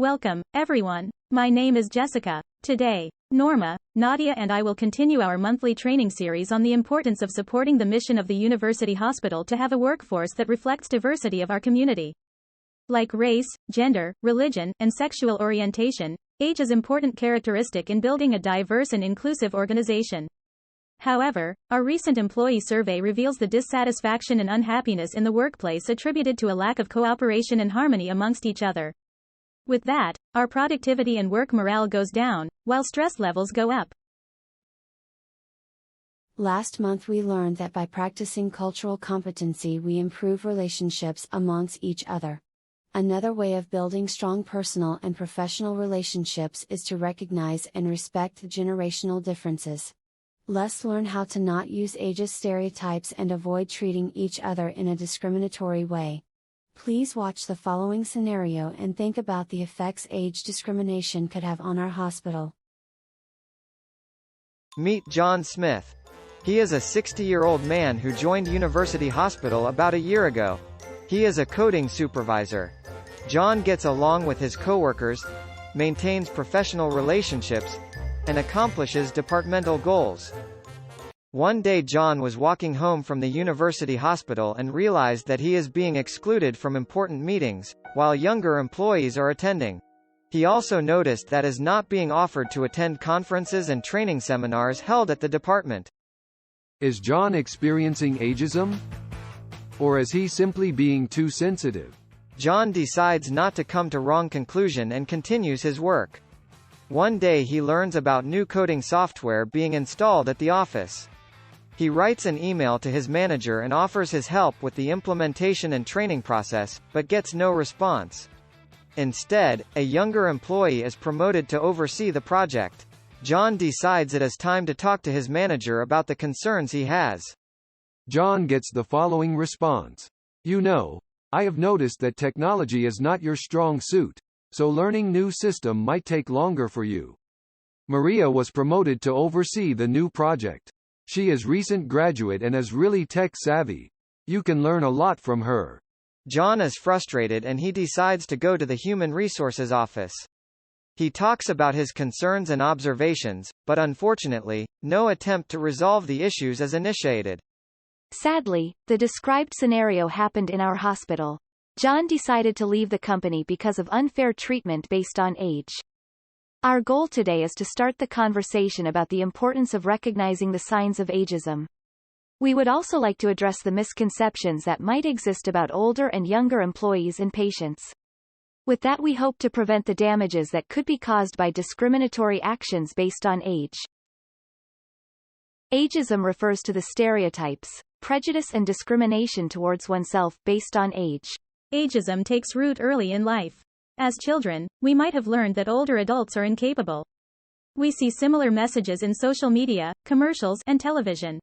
Welcome, everyone. My name is Jessica. Today, Norma, Nadia and I will continue our monthly training series on the importance of supporting the mission of the university hospital to have a workforce that reflects diversity of our community. Like race, gender, religion, and sexual orientation, age is an important characteristic in building a diverse and inclusive organization. However, our recent employee survey reveals the dissatisfaction and unhappiness in the workplace attributed to a lack of cooperation and harmony amongst each other. With that, our productivity and work morale goes down, while stress levels go up. Last month we learned that by practicing cultural competency we improve relationships amongst each other. Another way of building strong personal and professional relationships is to recognize and respect generational differences. Let's learn how to not use ageist stereotypes and avoid treating each other in a discriminatory way. Please watch the following scenario and think about the effects age discrimination could have on our hospital. Meet John Smith. He is a 60-year-old man who joined University Hospital about a year ago. He is a coding supervisor. John gets along with his coworkers, maintains professional relationships, and accomplishes departmental goals. One day John was walking home from the university hospital and realized that he is being excluded from important meetings, while younger employees are attending. He also noticed that is not being offered to attend conferences and training seminars held at the department. Is John experiencing ageism? Or is he simply being too sensitive? John decides not to come to wrong conclusion and continues his work. One day he learns about new coding software being installed at the office. He writes an email to his manager and offers his help with the implementation and training process, but gets no response. Instead, a younger employee is promoted to oversee the project. John decides it is time to talk to his manager about the concerns he has. John gets the following response. You know, I have noticed that technology is not your strong suit, so learning new system might take longer for you. Maria was promoted to oversee the new project. She is recent graduate and is really tech savvy. You can learn a lot from her. John is frustrated and he decides to go to the Human Resources office. He talks about his concerns and observations, but unfortunately, no attempt to resolve the issues is initiated. Sadly, the described scenario happened in our hospital. John decided to leave the company because of unfair treatment based on age. Our goal today is to start the conversation about the importance of recognizing the signs of ageism. We would also like to address the misconceptions that might exist about older and younger employees and patients. With that, we hope to prevent the damages that could be caused by discriminatory actions based on age. Ageism refers to the stereotypes, prejudice and discrimination towards oneself based on age. Ageism takes root early in life. As children, we might have learned that older adults are incapable. We see similar messages in social media, commercials, and television.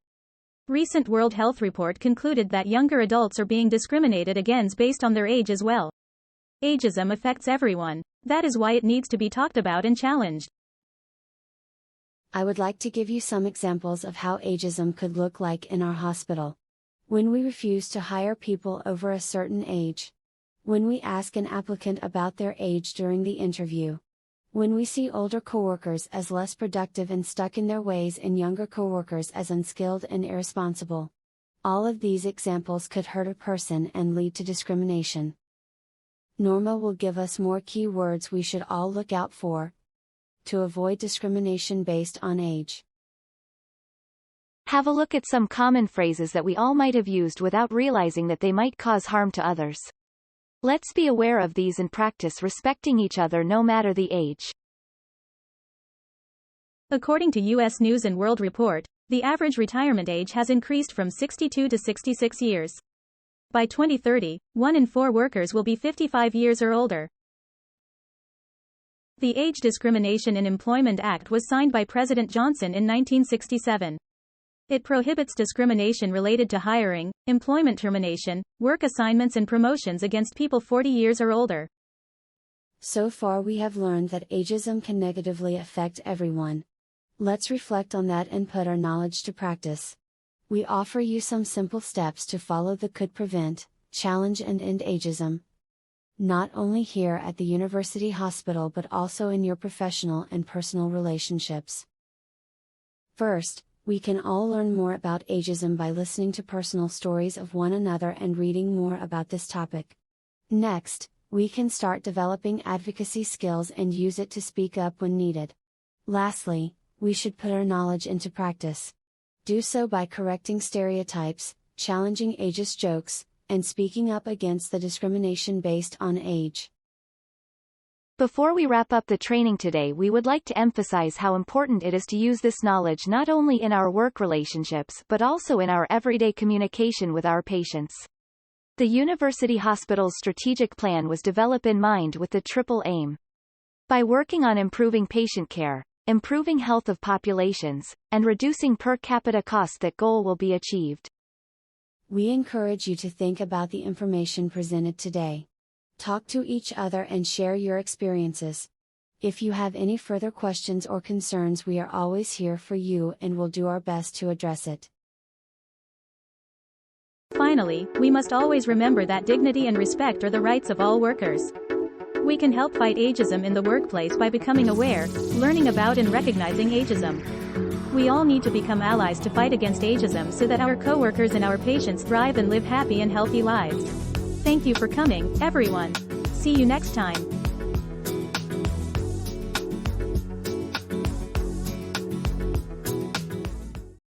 Recent World Health Report concluded that younger adults are being discriminated against based on their age as well. Ageism affects everyone. That is why it needs to be talked about and challenged. I would like to give you some examples of how ageism could look like in our hospital. When we refuse to hire people over a certain age. When we ask an applicant about their age during the interview. When we see older coworkers as less productive and stuck in their ways and younger coworkers as unskilled and irresponsible. All of these examples could hurt a person and lead to discrimination. Norma will give us more key words we should all look out for to avoid discrimination based on age. Have a look at some common phrases that we all might have used without realizing that they might cause harm to others. Let's be aware of these and practice respecting each other no matter the age. According to U.S. News & World Report, the average retirement age has increased from 62 to 66 years. By 2030, 1 in 4 workers will be 55 years or older. The Age Discrimination in Employment Act was signed by President Johnson in 1967. It prohibits discrimination related to hiring, employment termination, work assignments and promotions against people 40 years or older. So far we have learned that ageism can negatively affect everyone. Let's reflect on that and put our knowledge to practice. We offer you some simple steps to follow that could prevent, challenge and end ageism. not only here at the university hospital but also in your professional and personal relationships. First, we can all learn more about ageism by listening to personal stories of one another and reading more about this topic. Next, we can start developing advocacy skills and use it to speak up when needed. Lastly, we should put our knowledge into practice. Do so by correcting stereotypes, challenging ageist jokes, and speaking up against the discrimination based on age. Before we wrap up the training today, we would like to emphasize how important it is to use this knowledge not only in our work relationships but also in our everyday communication with our patients. The university hospital's strategic plan was developed in mind with the triple aim. By working on improving patient care, improving health of populations, and reducing per capita costs, that goal will be achieved. We encourage you to think about the information presented today. Talk to each other and share your experiences. If you have any further questions or concerns, we are always here for you and will do our best to address it. Finally, we must always remember that dignity and respect are the rights of all workers. We can help fight ageism in the workplace by becoming aware, learning about and recognizing ageism. We all need to become allies to fight against ageism so that our coworkers and our patients thrive and live happy and healthy lives. Thank you for coming, everyone. See you next time.